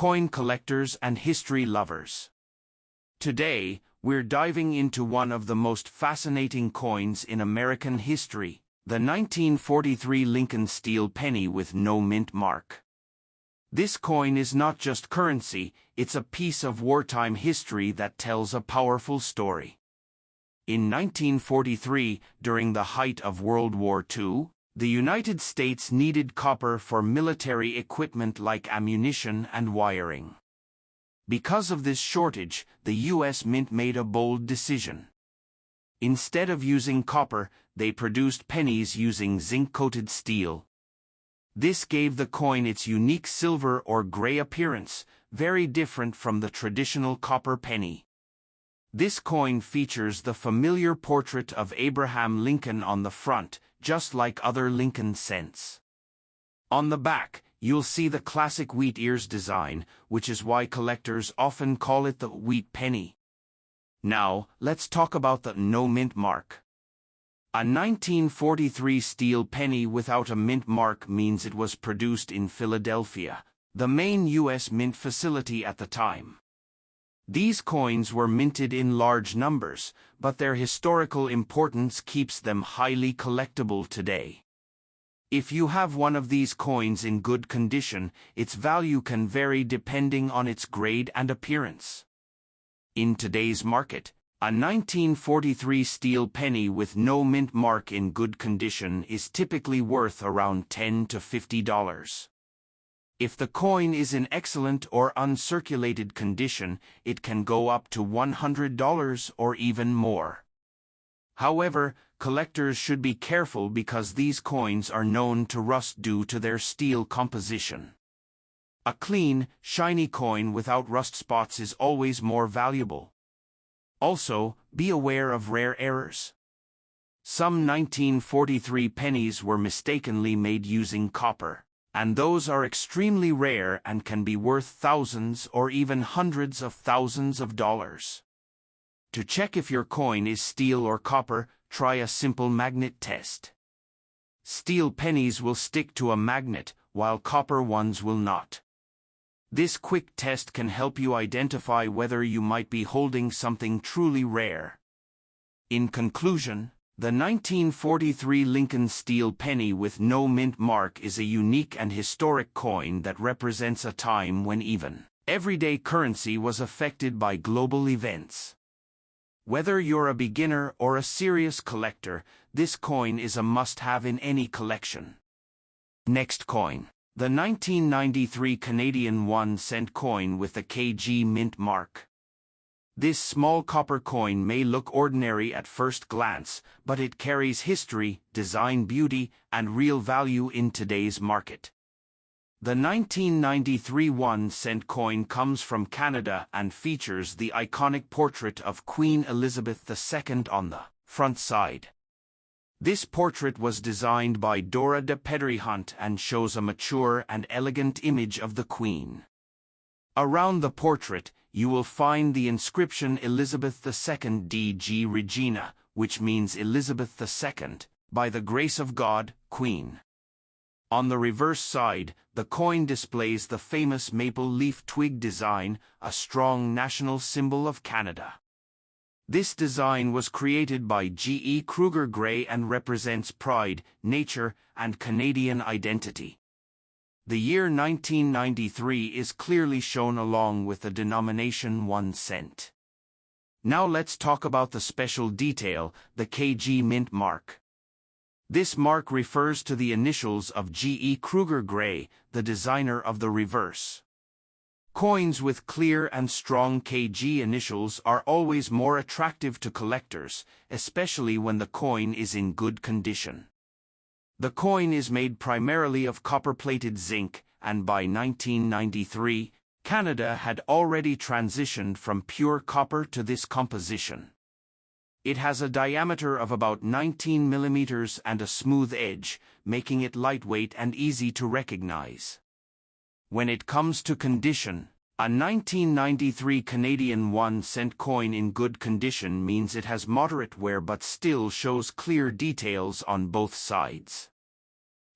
coin collectors and history lovers. Today, we're diving into one of the most fascinating coins in American history, the 1943 Lincoln steel penny with no mint mark. This coin is not just currency, it's a piece of wartime history that tells a powerful story. In 1943, during the height of World War II, the United States needed copper for military equipment like ammunition and wiring. Because of this shortage, the U.S. Mint made a bold decision. Instead of using copper, they produced pennies using zinc-coated steel. This gave the coin its unique silver or gray appearance, very different from the traditional copper penny. This coin features the familiar portrait of Abraham Lincoln on the front, just like other Lincoln cents. On the back, you'll see the classic wheat ears design, which is why collectors often call it the wheat penny. Now, let's talk about the no mint mark. A 1943 steel penny without a mint mark means it was produced in Philadelphia, the main U.S. mint facility at the time. These coins were minted in large numbers, but their historical importance keeps them highly collectible today. If you have one of these coins in good condition, its value can vary depending on its grade and appearance. In today's market, a 1943 steel penny with no mint mark in good condition is typically worth around $10 to $50. If the coin is in excellent or uncirculated condition, it can go up to $100 or even more. However, collectors should be careful because these coins are known to rust due to their steel composition. A clean, shiny coin without rust spots is always more valuable. Also, be aware of rare errors. Some 1943 pennies were mistakenly made using copper, and those are extremely rare and can be worth thousands or even hundreds of thousands of dollars. To check if your coin is steel or copper, try a simple magnet test. Steel pennies will stick to a magnet, while copper ones will not. This quick test can help you identify whether you might be holding something truly rare. In conclusion, the 1943 Lincoln steel penny with no mint mark is a unique and historic coin that represents a time when even everyday currency was affected by global events. Whether you're a beginner or a serious collector, this coin is a must-have in any collection. Next coin. The 1993 Canadian 1-cent coin with the KG mint mark. This small copper coin may look ordinary at first glance, but it carries history, design beauty, and real value in today's market. The 1993 1-cent coin comes from Canada and features the iconic portrait of Queen Elizabeth II on the front side. This portrait was designed by Dora de Pedrihunt and shows a mature and elegant image of the Queen. Around the portrait, you will find the inscription Elizabeth II DG Regina, which means Elizabeth II, by the grace of God, Queen. On the reverse side, the coin displays the famous maple leaf twig design, a strong national symbol of Canada. This design was created by G.E. Kruger Gray and represents pride, nature, and Canadian identity. The year 1993 is clearly shown along with the denomination 1 cent. Now let's talk about the special detail, the KG mint mark. This mark refers to the initials of G.E. Kruger Gray, the designer of the reverse. Coins with clear and strong KG initials are always more attractive to collectors, especially when the coin is in good condition. The coin is made primarily of copper-plated zinc, and by 1993, Canada had already transitioned from pure copper to this composition. It has a diameter of about 19 millimeters and a smooth edge, making it lightweight and easy to recognize. When it comes to condition, a 1993 Canadian 1-cent coin in good condition means it has moderate wear but still shows clear details on both sides.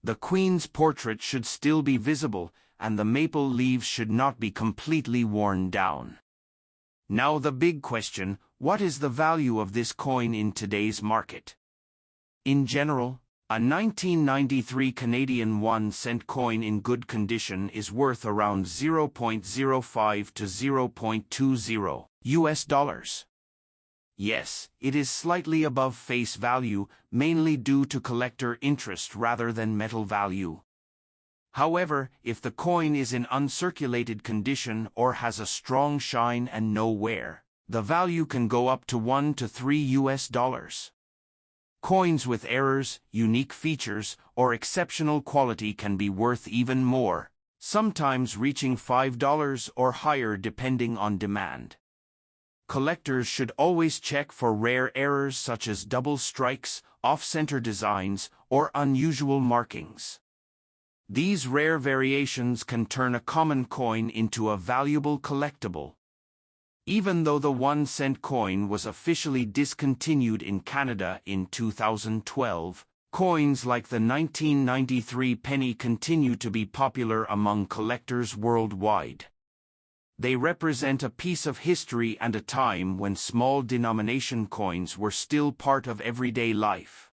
The Queen's portrait should still be visible, and the maple leaves should not be completely worn down. Now the big question, what is the value of this coin in today's market? In general, a 1993 Canadian 1-cent coin in good condition is worth around $0.05 to $0.20 US dollars. Yes, it is slightly above face value, mainly due to collector interest rather than metal value. However, if the coin is in uncirculated condition or has a strong shine and no wear, the value can go up to $1 to $3 US dollars. Coins with errors, unique features, or exceptional quality can be worth even more, sometimes reaching $5 or higher depending on demand. Collectors should always check for rare errors such as double strikes, off-center designs, or unusual markings. These rare variations can turn a common coin into a valuable collectible. Even though the 1-cent coin was officially discontinued in Canada in 2012, coins like the 1993 penny continue to be popular among collectors worldwide. They represent a piece of history and a time when small denomination coins were still part of everyday life.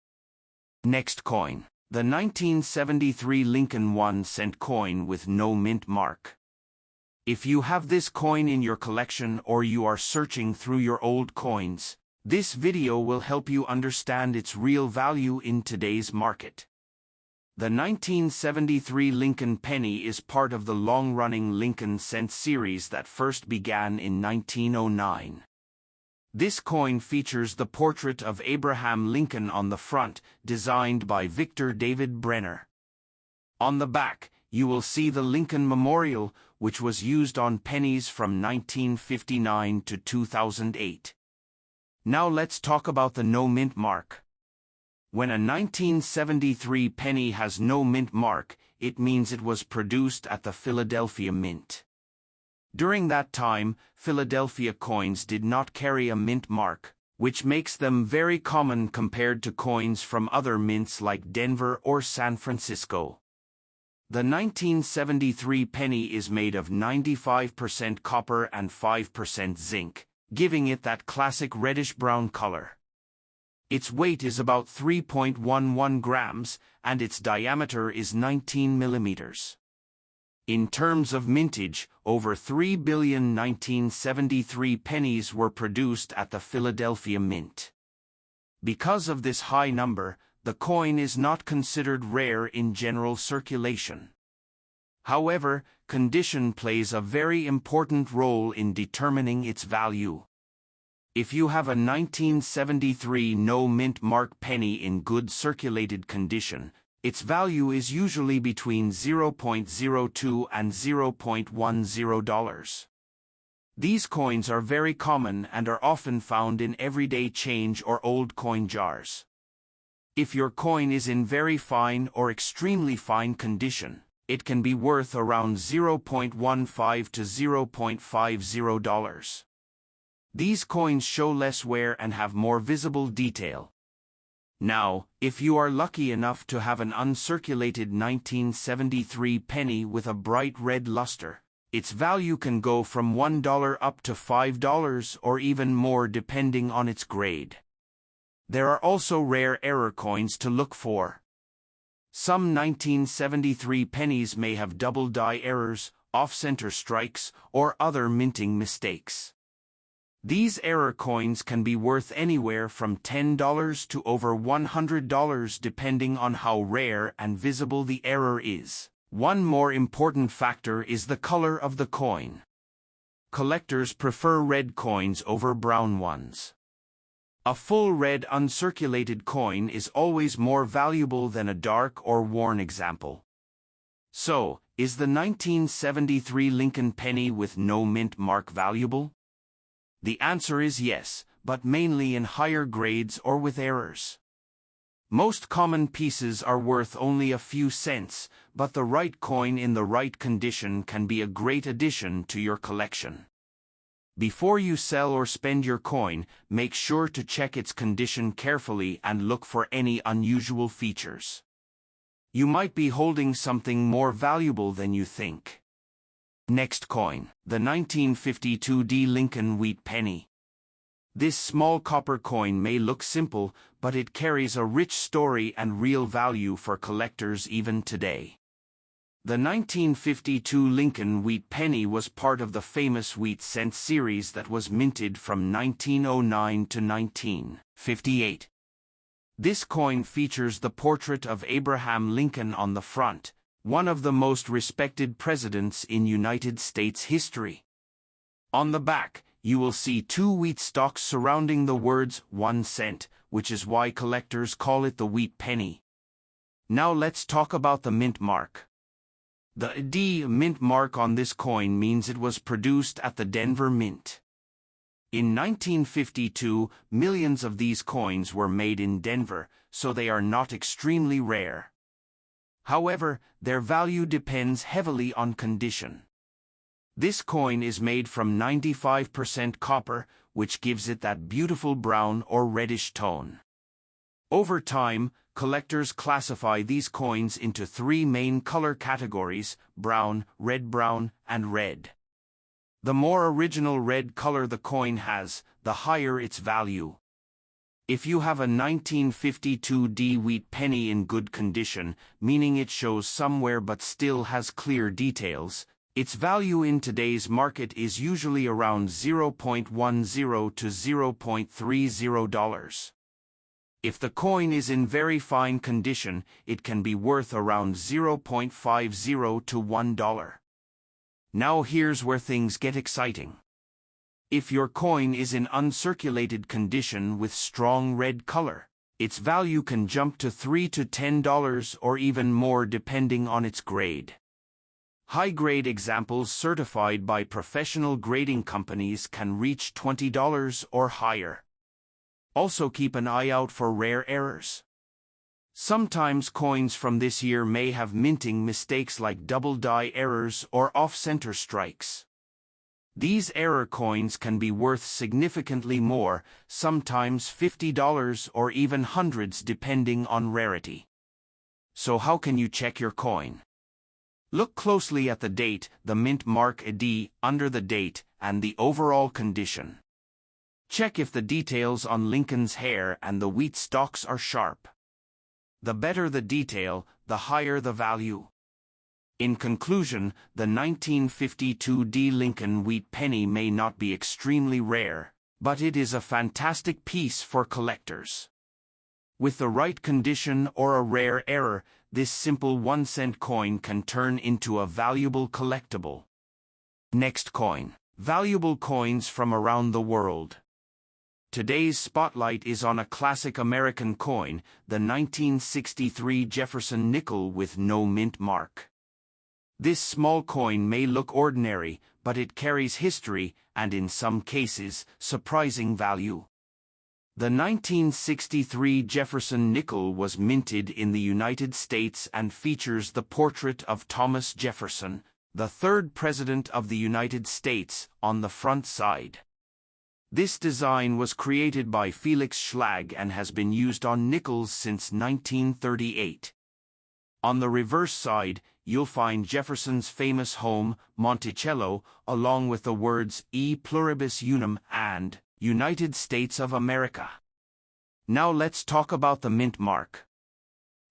Next coin. The 1973 Lincoln 1-cent coin with no mint mark. If you have this coin in your collection or you are searching through your old coins, this video will help you understand its real value in today's market. The 1973 Lincoln penny is part of the long-running Lincoln cent series that first began in 1909. This coin features the portrait of Abraham Lincoln on the front, designed by Victor David Brenner. On the back, you will see the Lincoln Memorial, which was used on pennies from 1959 to 2008. Now let's talk about the no mint mark. When a 1973 penny has no mint mark, it means it was produced at the Philadelphia Mint. During that time, Philadelphia coins did not carry a mint mark, which makes them very common compared to coins from other mints like Denver or San Francisco. The 1973 penny is made of 95% copper and 5% zinc, giving it that classic reddish-brown color. Its weight is about 3.11 grams, and its diameter is 19 millimeters. In terms of mintage, over 3 billion 1973 pennies were produced at the Philadelphia Mint. Because of this high number, the coin is not considered rare in general circulation. However, condition plays a very important role in determining its value. If you have a 1973 no mint mark penny in good circulated condition, its value is usually between $0.02 and $0.10. These coins are very common and are often found in everyday change or old coin jars. If your coin is in very fine or extremely fine condition, it can be worth around $0.15 to $0.50. These coins show less wear and have more visible detail. Now, if you are lucky enough to have an uncirculated 1973 penny with a bright red luster, its value can go from $1 up to $5 or even more depending on its grade. There are also rare error coins to look for. Some 1973 pennies may have double die errors, off-center strikes, or other minting mistakes. These error coins can be worth anywhere from $10 to over $100 depending on how rare and visible the error is. One more important factor is the color of the coin. Collectors prefer red coins over brown ones. A full red uncirculated coin is always more valuable than a dark or worn example. So, is the 1973 Lincoln penny with no mint mark valuable? The answer is yes, but mainly in higher grades or with errors. Most common pieces are worth only a few cents, but the right coin in the right condition can be a great addition to your collection. Before you sell or spend your coin, make sure to check its condition carefully and look for any unusual features. You might be holding something more valuable than you think. Next coin, the 1952 D. Lincoln Wheat Penny. This small copper coin may look simple, but it carries a rich story and real value for collectors even today. The 1952 Lincoln Wheat Penny was part of the famous wheat cent series that was minted from 1909 to 1958. This coin features the portrait of Abraham Lincoln on the front, one of the most respected presidents in United States history. On the back, you will see two wheat stalks surrounding the words 1 cent, which is why collectors call it the wheat penny. Now let's talk about the mint mark. The D mint mark on this coin means it was produced at the Denver Mint. In 1952, millions of these coins were made in Denver, so they are not extremely rare. However, their value depends heavily on condition. This coin is made from 95% copper, which gives it that beautiful brown or reddish tone. Over time, collectors classify these coins into three main color categories: brown, and red. The more original red color the coin has, the higher its value. If you have a 1952 D wheat penny in good condition, meaning it shows somewhere but still has clear details, its value in today's market is usually around $0.10 to $0.30. If the coin is in very fine condition, it can be worth around $0.50 to $1. Now here's where things get exciting. If your coin is in uncirculated condition with strong red color, its value can jump to $3 to $10 or even more depending on its grade. High-grade examples certified by professional grading companies can reach $20 or higher. Also keep an eye out for rare errors. Sometimes coins from this year may have minting mistakes like double die errors or off-center strikes. These error coins can be worth significantly more, sometimes $50 or even hundreds depending on rarity. So how can you check your coin? Look closely at the date, the mint mark ID under the date, and the overall condition. Check if the details on Lincoln's hair and the wheat stalks are sharp. The better the detail, the higher the value. In conclusion, the 1952 D. Lincoln Wheat Penny may not be extremely rare, but it is a fantastic piece for collectors. With the right condition or a rare error, this simple 1 cent coin can turn into a valuable collectible. Next coin. Valuable coins from around the world. Today's spotlight is on a classic American coin, the 1963 Jefferson nickel with no mint mark. This small coin may look ordinary, but it carries history and, in some cases, surprising value. The 1963 Jefferson nickel was minted in the United States and features the portrait of Thomas Jefferson, the third President of the United States, on the front side. This design was created by Felix Schlag and has been used on nickels since 1938. On the reverse side, you'll find Jefferson's famous home, Monticello, along with the words E pluribus unum and United States of America. Now let's talk about the mint mark.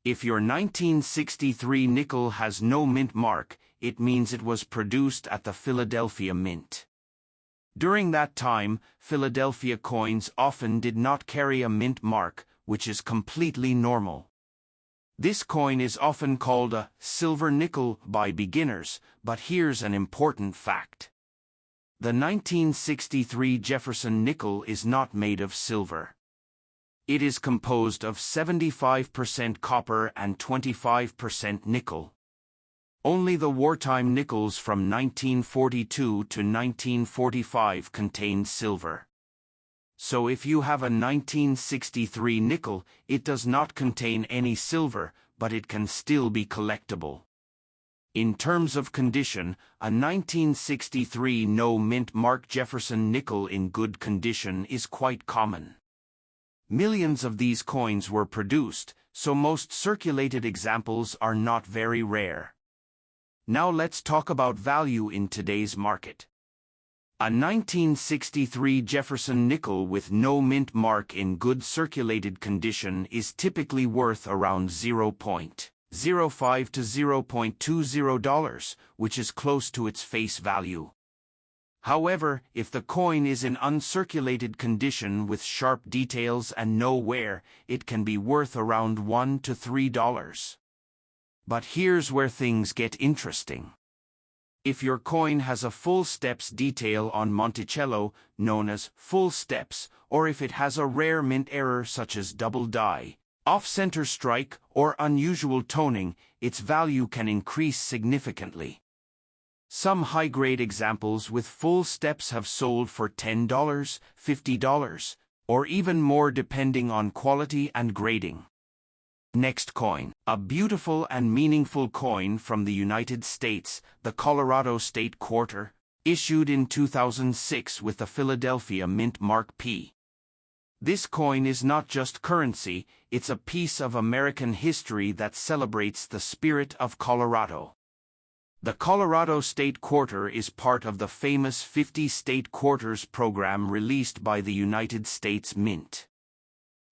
If your 1963 nickel has no mint mark, it means it was produced at the Philadelphia Mint. During that time, Philadelphia coins often did not carry a mint mark, which is completely normal. This coin is often called a silver nickel by beginners, but here's an important fact. The 1963 Jefferson nickel is not made of silver. It is composed of 75% copper and 25% nickel. Only the wartime nickels from 1942 to 1945 contained silver. So if you have a 1963 nickel, it does not contain any silver, but it can still be collectible. In terms of condition, a 1963 no mint mark Jefferson nickel in good condition is quite common. Millions of these coins were produced, so most circulated examples are not very rare. Now let's talk about value in today's market. A 1963 Jefferson nickel with no mint mark in good circulated condition is typically worth around $0.05 to $0.20, which is close to its face value. However, if the coin is in uncirculated condition with sharp details and no wear, it can be worth around $1 to $3. But here's where things get interesting. If your coin has a full steps detail on Monticello, known as full steps, or if it has a rare mint error such as double die, off-center strike, or unusual toning, its value can increase significantly. Some high-grade examples with full steps have sold for $10, $50, or even more depending on quality and grading. Next coin, a beautiful and meaningful coin from the United States, the Colorado State Quarter, issued in 2006 with the Philadelphia Mint Mark P. This coin is not just currency, it's a piece of American history that celebrates the spirit of Colorado. The Colorado State Quarter is part of the famous 50 State Quarters program released by the United States Mint.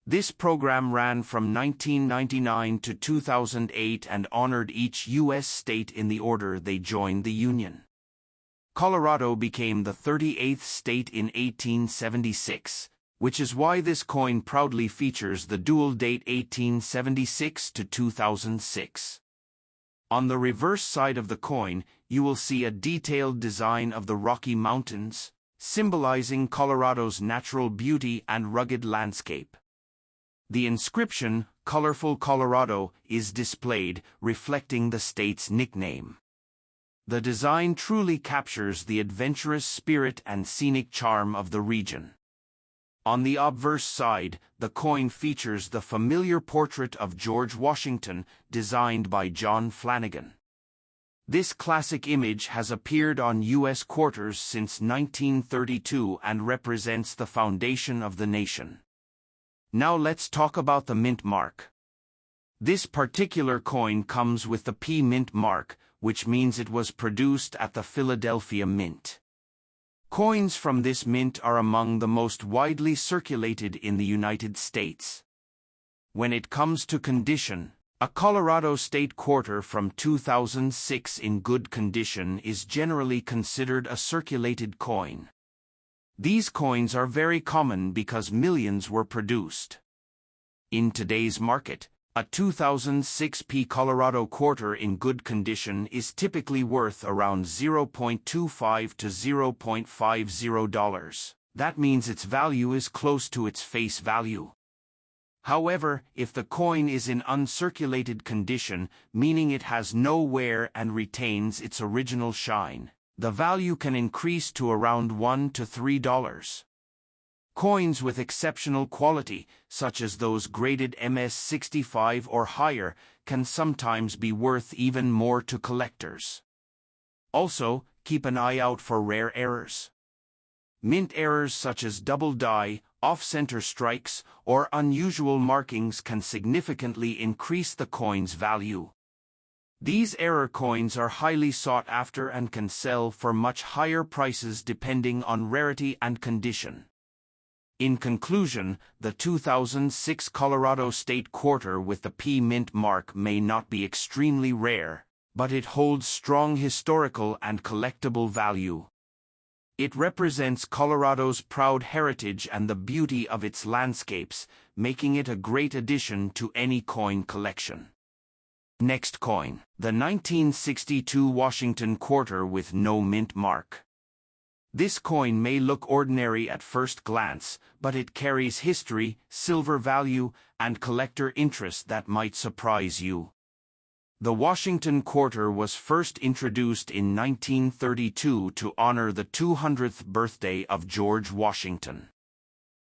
This program ran from 1999 to 2008 and honored each U.S. state in the order they joined the Union. Colorado became the 38th state in 1876, which is why this coin proudly features the dual date 1876 to 2006. On the reverse side of the coin, you will see a detailed design of the Rocky Mountains, symbolizing Colorado's natural beauty and rugged landscape. The inscription, "Colorful Colorado," is displayed, reflecting the state's nickname. The design truly captures the adventurous spirit and scenic charm of the region. On the obverse side, the coin features the familiar portrait of George Washington, designed by John Flanagan. This classic image has appeared on U.S. quarters since 1932 and represents the foundation of the nation. Now let's talk about the mint mark. This particular coin comes with the P Mint mark, which means it was produced at the Philadelphia Mint. Coins from this mint are among the most widely circulated in the United States. When it comes to condition, a Colorado State Quarter from 2006 in good condition is generally considered a circulated coin. These coins are very common because millions were produced. In today's market, a 2006 P Colorado Quarter in good condition is typically worth around $0.25 to $0.50. That means its value is close to its face value. However, if the coin is in uncirculated condition, meaning it has no wear and retains its original shine, the value can increase to around $1 to $3. Coins with exceptional quality, such as those graded MS-65 or higher, can sometimes be worth even more to collectors. Also, keep an eye out for rare errors. Mint errors such as double die, off-center strikes, or unusual markings can significantly increase the coin's value. These error coins are highly sought after and can sell for much higher prices depending on rarity and condition. In conclusion, the 2006 Colorado State Quarter with the P Mint mark may not be extremely rare, but it holds strong historical and collectible value. It represents Colorado's proud heritage and the beauty of its landscapes, making it a great addition to any coin collection. Next coin, the 1962 Washington Quarter with no mint mark. This coin may look ordinary at first glance, but it carries history, silver value, and collector interest that might surprise you. The Washington Quarter was first introduced in 1932 to honor the 200th birthday of George Washington.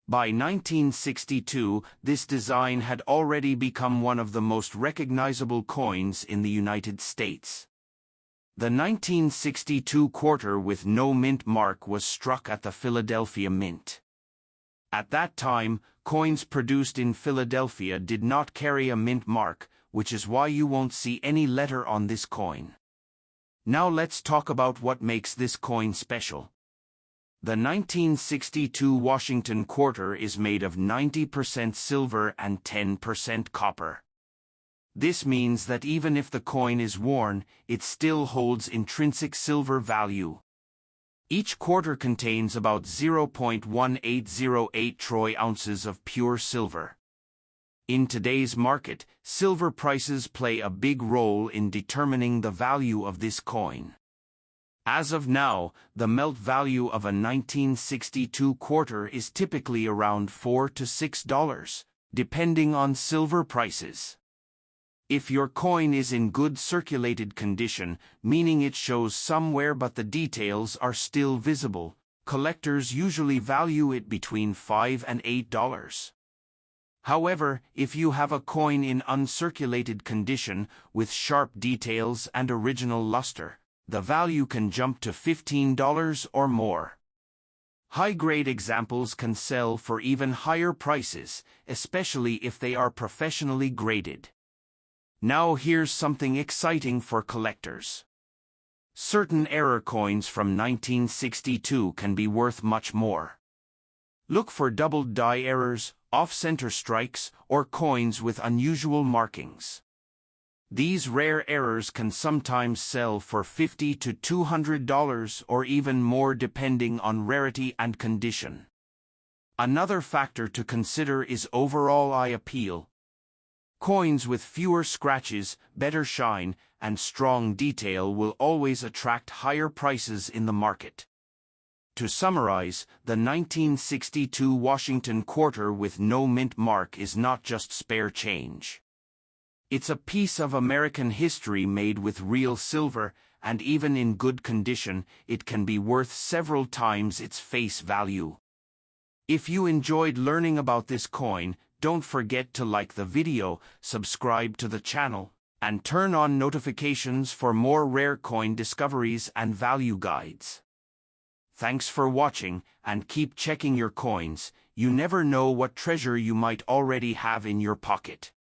By 1962, this design had already become one of the most recognizable coins in the United States. The 1962 quarter with no mint mark was struck at the Philadelphia Mint. At that time, coins produced in Philadelphia did not carry a mint mark, which is why you won't see any letter on this coin. Now let's talk about what makes this coin special. The 1962 Washington quarter is made of 90% silver and 10% copper. This means that even if the coin is worn, it still holds intrinsic silver value. Each quarter contains about 0.1808 troy ounces of pure silver. In today's market, silver prices play a big role in determining the value of this coin. As of now, the melt value of a 1962 quarter is typically around $4 to $6, depending on silver prices. If your coin is in good circulated condition, meaning it shows some wear but the details are still visible, collectors usually value it between $5 and $8. However, if you have a coin in uncirculated condition, with sharp details and original luster, the value can jump to $15 or more. High-grade examples can sell for even higher prices, especially if they are professionally graded. Now here's something exciting for collectors. Certain error coins from 1962 can be worth much more. Look for doubled die errors, off-center strikes, or coins with unusual markings. These rare errors can sometimes sell for $50 to $200 or even more depending on rarity and condition. Another factor to consider is overall eye appeal. Coins with fewer scratches, better shine, and strong detail will always attract higher prices in the market. To summarize, the 1962 Washington quarter with no mint mark is not just spare change. It's a piece of American history made with real silver, and even in good condition, it can be worth several times its face value. If you enjoyed learning about this coin, don't forget to like the video, subscribe to the channel, and turn on notifications for more rare coin discoveries and value guides. Thanks for watching, and keep checking your coins. You never know what treasure you might already have in your pocket.